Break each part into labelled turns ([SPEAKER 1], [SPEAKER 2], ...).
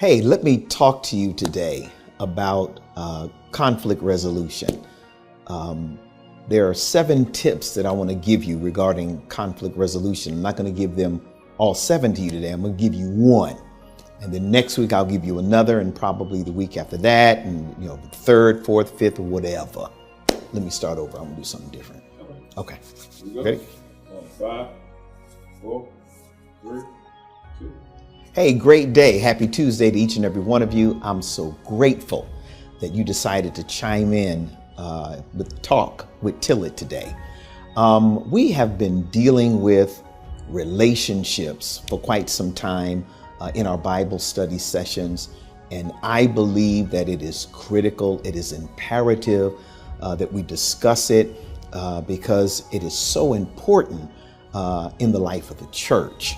[SPEAKER 1] Hey, let me talk to you today about conflict resolution. There are 7 tips that I want to give you regarding conflict resolution. I'm not going to give them all 7 to you today. I'm going to give you one. And then next week I'll give you another, and probably the week after that, and the 3rd, 4th, 5th, or whatever. Let me start over. I'm going to do something different. Okay. Ready?
[SPEAKER 2] 5, 4, 3, 2.
[SPEAKER 1] Hey, great day. Happy Tuesday to each and every one of you. I'm so grateful that you decided to chime in with Talk with Tillett today. We have been dealing with relationships for quite some time in our Bible study sessions, and I believe that it is critical, it is imperative that we discuss it because it is so important in the life of the church.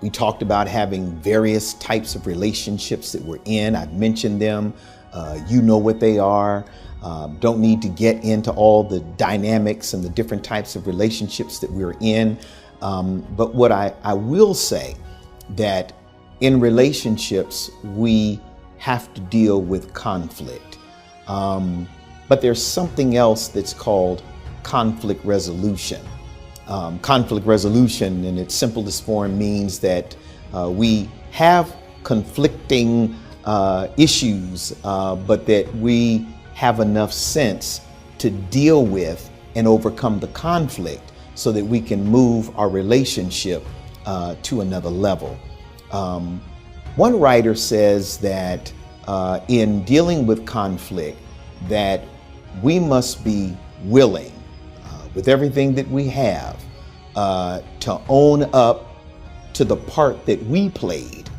[SPEAKER 1] We talked about having various types of relationships that we're in. I've mentioned them. You know what they are. Don't need to get into all the dynamics and the different types of relationships that we're in. But what I will say, that in relationships, we have to deal with conflict. But there's something else that's called conflict resolution. Conflict resolution in its simplest form means that we have conflicting issues, but that we have enough sense to deal with and overcome the conflict so that we can move our relationship to another level. One writer says that in dealing with conflict, that we must be willing with everything that we have, to own up to the part that we played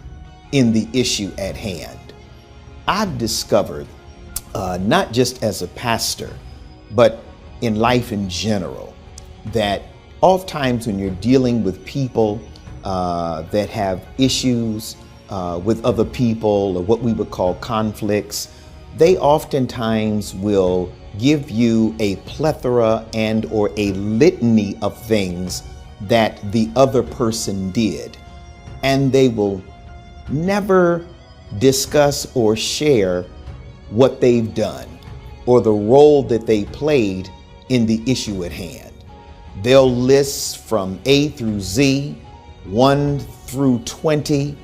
[SPEAKER 1] in the issue at hand. I've discovered, not just as a pastor, but in life in general, that oftentimes when you're dealing with people that have issues with other people, or what we would call conflicts, they oftentimes will give you a plethora and or a litany of things that the other person did. And they will never discuss or share what they've done or the role that they played in the issue at hand. They'll list from A through Z, 1 through 20,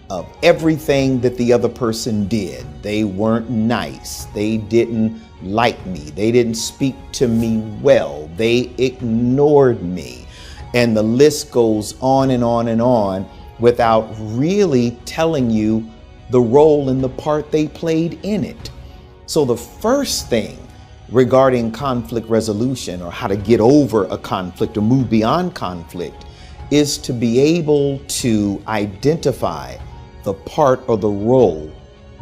[SPEAKER 1] of everything that the other person did. They weren't nice. They didn't like me. They didn't speak to me well. They ignored me. And the list goes on and on and on without really telling you the role and the part they played in it. So the first thing regarding conflict resolution, or how to get over a conflict or move beyond conflict, is to be able to identify the part or the role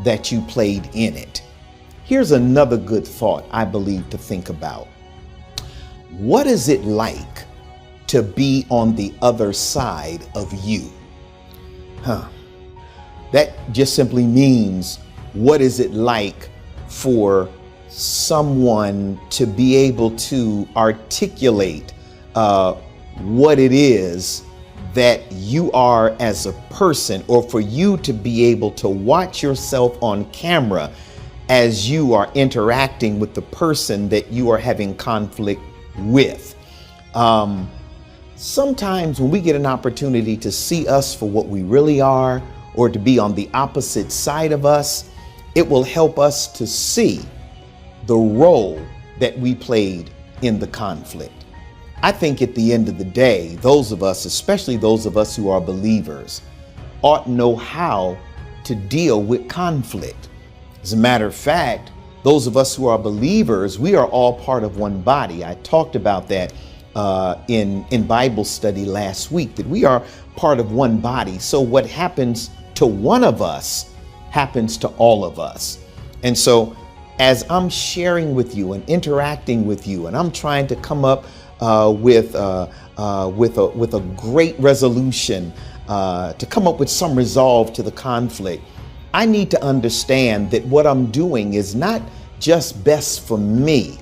[SPEAKER 1] that you played in it. Here's another good thought I believe to think about. What is it like to be on the other side of you? That just simply means, what is it like for someone to be able to articulate what it is that you are as a person, or for you to be able to watch yourself on camera as you are interacting with the person that you are having conflict with. Sometimes when we get an opportunity to see us for what we really are, or to be on the opposite side of us, it will help us to see the role that we played in the conflict. I think at the end of the day, those of us, especially those of us who are believers, ought to know how to deal with conflict. As a matter of fact, those of us who are believers, we are all part of one body. I talked about that in Bible study last week, that we are part of one body. So what happens to one of us happens to all of us. And so as I'm sharing with you and interacting with you, and I'm trying to come up with a great resolution, to come up with some resolve to the conflict, I need to understand that what I'm doing is not just best for me.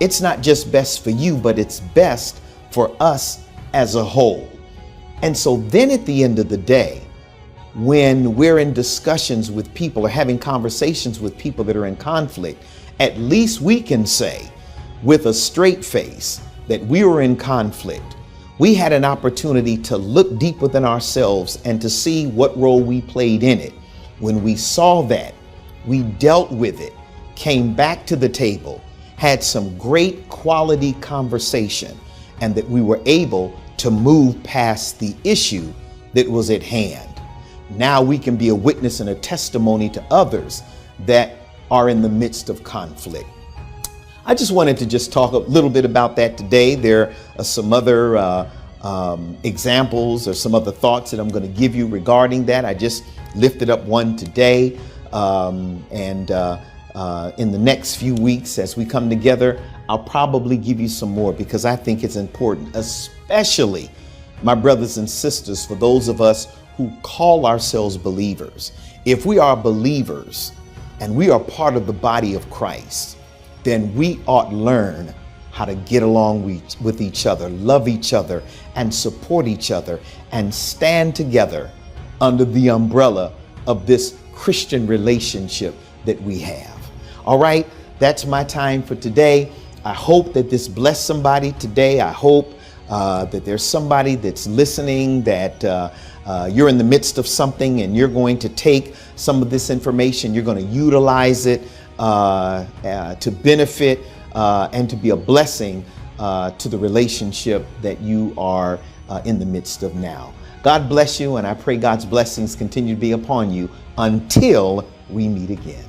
[SPEAKER 1] It's not just best for you, but it's best for us as a whole. And so then at the end of the day, when we're in discussions with people or having conversations with people that are in conflict, at least we can say with a straight face that we were in conflict. We had an opportunity to look deep within ourselves and to see what role we played in it. When we saw that, we dealt with it, came back to the table, had some great quality conversation, and that we were able to move past the issue that was at hand. Now we can be a witness and a testimony to others that are in the midst of conflict. I just wanted to just talk a little bit about that today. There are some other examples or some other thoughts that I'm going to give you regarding that. I just lifted up one today, and in the next few weeks as we come together, I'll probably give you some more because I think it's important, especially my brothers and sisters, for those of us who call ourselves believers. If we are believers and we are part of the body of Christ, then we ought to learn how to get along with each other, love each other, and support each other, and stand together under the umbrella of this Christian relationship that we have. All right, that's my time for today. I hope that this blessed somebody today. I hope that there's somebody that's listening, that you're in the midst of something and you're going to take some of this information, you're going to utilize it to benefit and to be a blessing to the relationship that you are in the midst of now. God bless you, and I pray God's blessings continue to be upon you until we meet again.